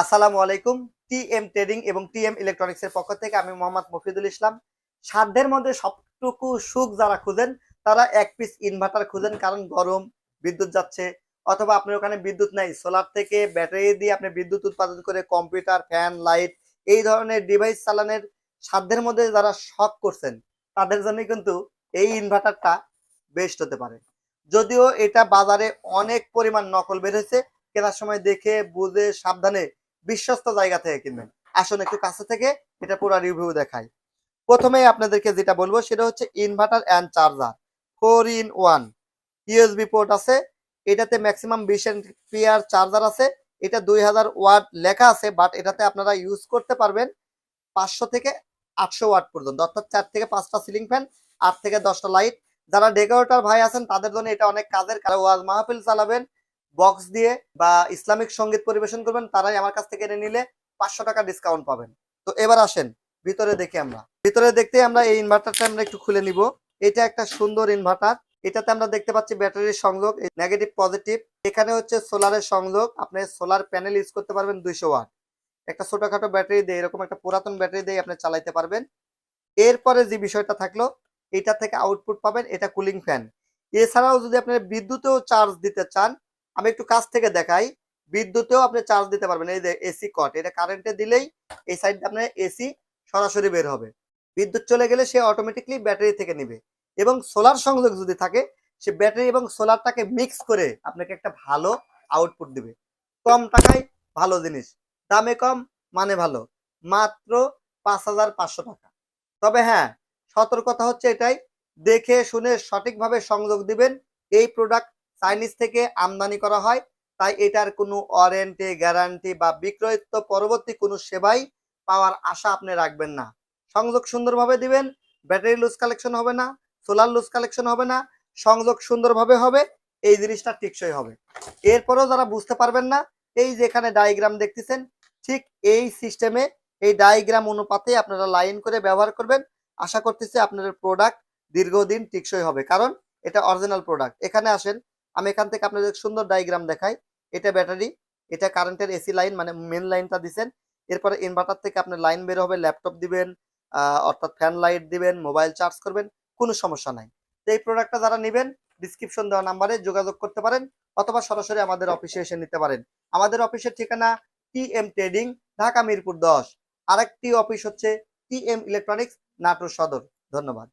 আসসালামু আলাইকুম। TM trading এবং টিএম ইলেকট্রনিক্স এর পক্ষ থেকে আমি মোহাম্মদ মফিদুল ইসলাম। সাধ্যের মধ্যে সবটুকু সুখ যারা খুঁজেন তারা এক পিস ইনভার্টার খুঁজেন, কারণ গরম, বিদ্যুৎ যাচ্ছে, অথবা আপনার ওখানে বিদ্যুৎ নাই, সোলার থেকে ব্যাটারি দিয়ে আপনি বিদ্যুৎ উৎপাদন করে কম্পিউটার, ফ্যান, লাইট এই ধরনের ডিভাইস চালানোর সাধ্যের মধ্যে যারা শখ করছেন তাদের জন্য কিন্তু এই ইনভার্টারটা বেস্ট হতে পারে। যদিও এটা বাজারে অনেক পরিমাণ নকল বের হয়েছে, কেনার সময় দেখে বুঝে সাবধানে বিশ্বস্ত জায়গা থেকে কিনবেন। আসুন একটু কাছে থেকে এটা পুরো রিভিউ দেখাই। প্রথমেই আপনাদেরকে যেটা বলবো সেটা হচ্ছে inverter and charger 4 in 1 USB port আছে। এটাতে ম্যাক্সিমাম 20 এম্পিয়ার চার্জার আছে। এটা 2000 ওয়াট লেখা আছে, বাট এটাতে আপনারা ইউজ করতে পারবেন 500 থেকে 800 ওয়াট পর্যন্ত, অর্থাৎ 4 থেকে 5টা সিলিং ফ্যান, 8 থেকে 10টা লাইট। যারা ডেকোরেটর ভাই আছেন তাদের জন্য এটা অনেক কাজের, কারণ ওয়াজ মাহফিল চালাবেন বক্স দিয়ে বা ইসলামিক সঙ্গীত পরিবেশন করবেন, তারাই আমার কাছ থেকে এনে নিলে 500 টাকা ডিসকাউন্ট পাবেন। তো এবার আসেন ভিতরে দেখি। আমরা ভিতরে দেখতে আমরা এই ইনভার্টারটা আমরা একটু খুলে নিব। এটা একটা সুন্দর ইনভার্টার। এটাতে আমরা দেখতে পাচ্ছি ব্যাটারির সংযোগ, নেগেটিভ পজিটিভ। এখানে হচ্ছে সোলারের সংযোগ, আপনি সোলার প্যানেল ইউজ করতে পারবেন 200 ওয়াট। একটা ছোটখাটো ব্যাটারি দিয়ে, এরকম একটা পুরাতন ব্যাটারি দিয়ে আপনি চালাইতে পারবেন। এরপরে যে বিষয়টা থাকলো, এটা থেকে আউটপুট পাবেন, এটা কুলিং ফ্যান। এছাড়াও যদি আপনি বিদ্যুতেও চার্জ দিতে চান, আমি একটু কাছ থেকে দেখাই, বিদ্যুতেও আপনি চার্জ দিতে পারবেন। এই যে এসি কট, এটা কারেন্টে দিলেই এই সাইডে আপনার এসি সরাসরি বের হবে। বিদ্যুৎ চলে গেলে সে অটোমেটিকলি ব্যাটারি থেকে নিবে। এবং সোলার সংযোগ যদি থাকে, সে ব্যাটারি এবং সোলারটাকে মিক্স করে আপনাকে একটা ভালো আউটপুট দিবে। কম টাকায় ভালো জিনিস, দামে কম মানে ভালো, মাত্র 5500 টাকা। তবে হ্যাঁ, সতর্কতা হচ্ছে এটাই, দেখে শুনে সঠিকভাবে সংযোগ দিবেন। এই প্রোডাক্ট চাইনিজ থেকে আমদানি করা হয়, তাই এটার কোনো ওয়ারেন্টি, গ্যারান্টি বা বিক্রয়িত্ব পরবর্তী কোনো সেবাই পাওয়ার আশা আপনি রাখবেন না। সংযোগ সুন্দরভাবে দিবেন, ব্যাটারি লুজ কালেকশন হবে না, সোলার লুজ কালেকশন হবে না, সংযোগ সুন্দরভাবে হবে, এই জিনিসটা টেকসই হবে। এরপরেও যারা বুঝতে পারবেন না, এই যে এখানে ডায়াগ্রাম দেখতেছেন, ঠিক এই সিস্টেমে এই ডায়াগ্রাম অনুপাতে আপনারা লাইন করে ব্যবহার করবেন। আশা করতেছি আপনাদের প্রোডাক্ট দীর্ঘদিন টেকসই হবে, কারণ এটা অরিজিনাল প্রোডাক্ট। এখানে আসেন, আমি এখান থেকে আপনাদের সুন্দর ডায়াগ্রাম দেখাই। এটা ব্যাটারি, এটা কারেন্টের এসি লাইন, মানে মেন লাইনটা দিচ্ছেন। এরপরে ইনভার্টার থেকে আপনার লাইন বের হবে, ল্যাপটপ দিবেন, অর্থাৎ ফ্যান লাইট দিবেন, মোবাইল চার্জ করবেন, কোনো সমস্যা নাই। তো এই প্রোডাক্টটা যারা নেবেন, ডিসক্রিপশন দেওয়া নাম্বারে যোগাযোগ করতে পারেন, অথবা সরাসরি আমাদের অফিসে এসে নিতে পারেন। আমাদের অফিসের ঠিকানা টিএম ট্রেডিং, ঢাকা মিরপুর 10। আরেকটি অফিস হচ্ছে টিএম ইলেকট্রনিক্স, নাটোর সদর। ধন্যবাদ।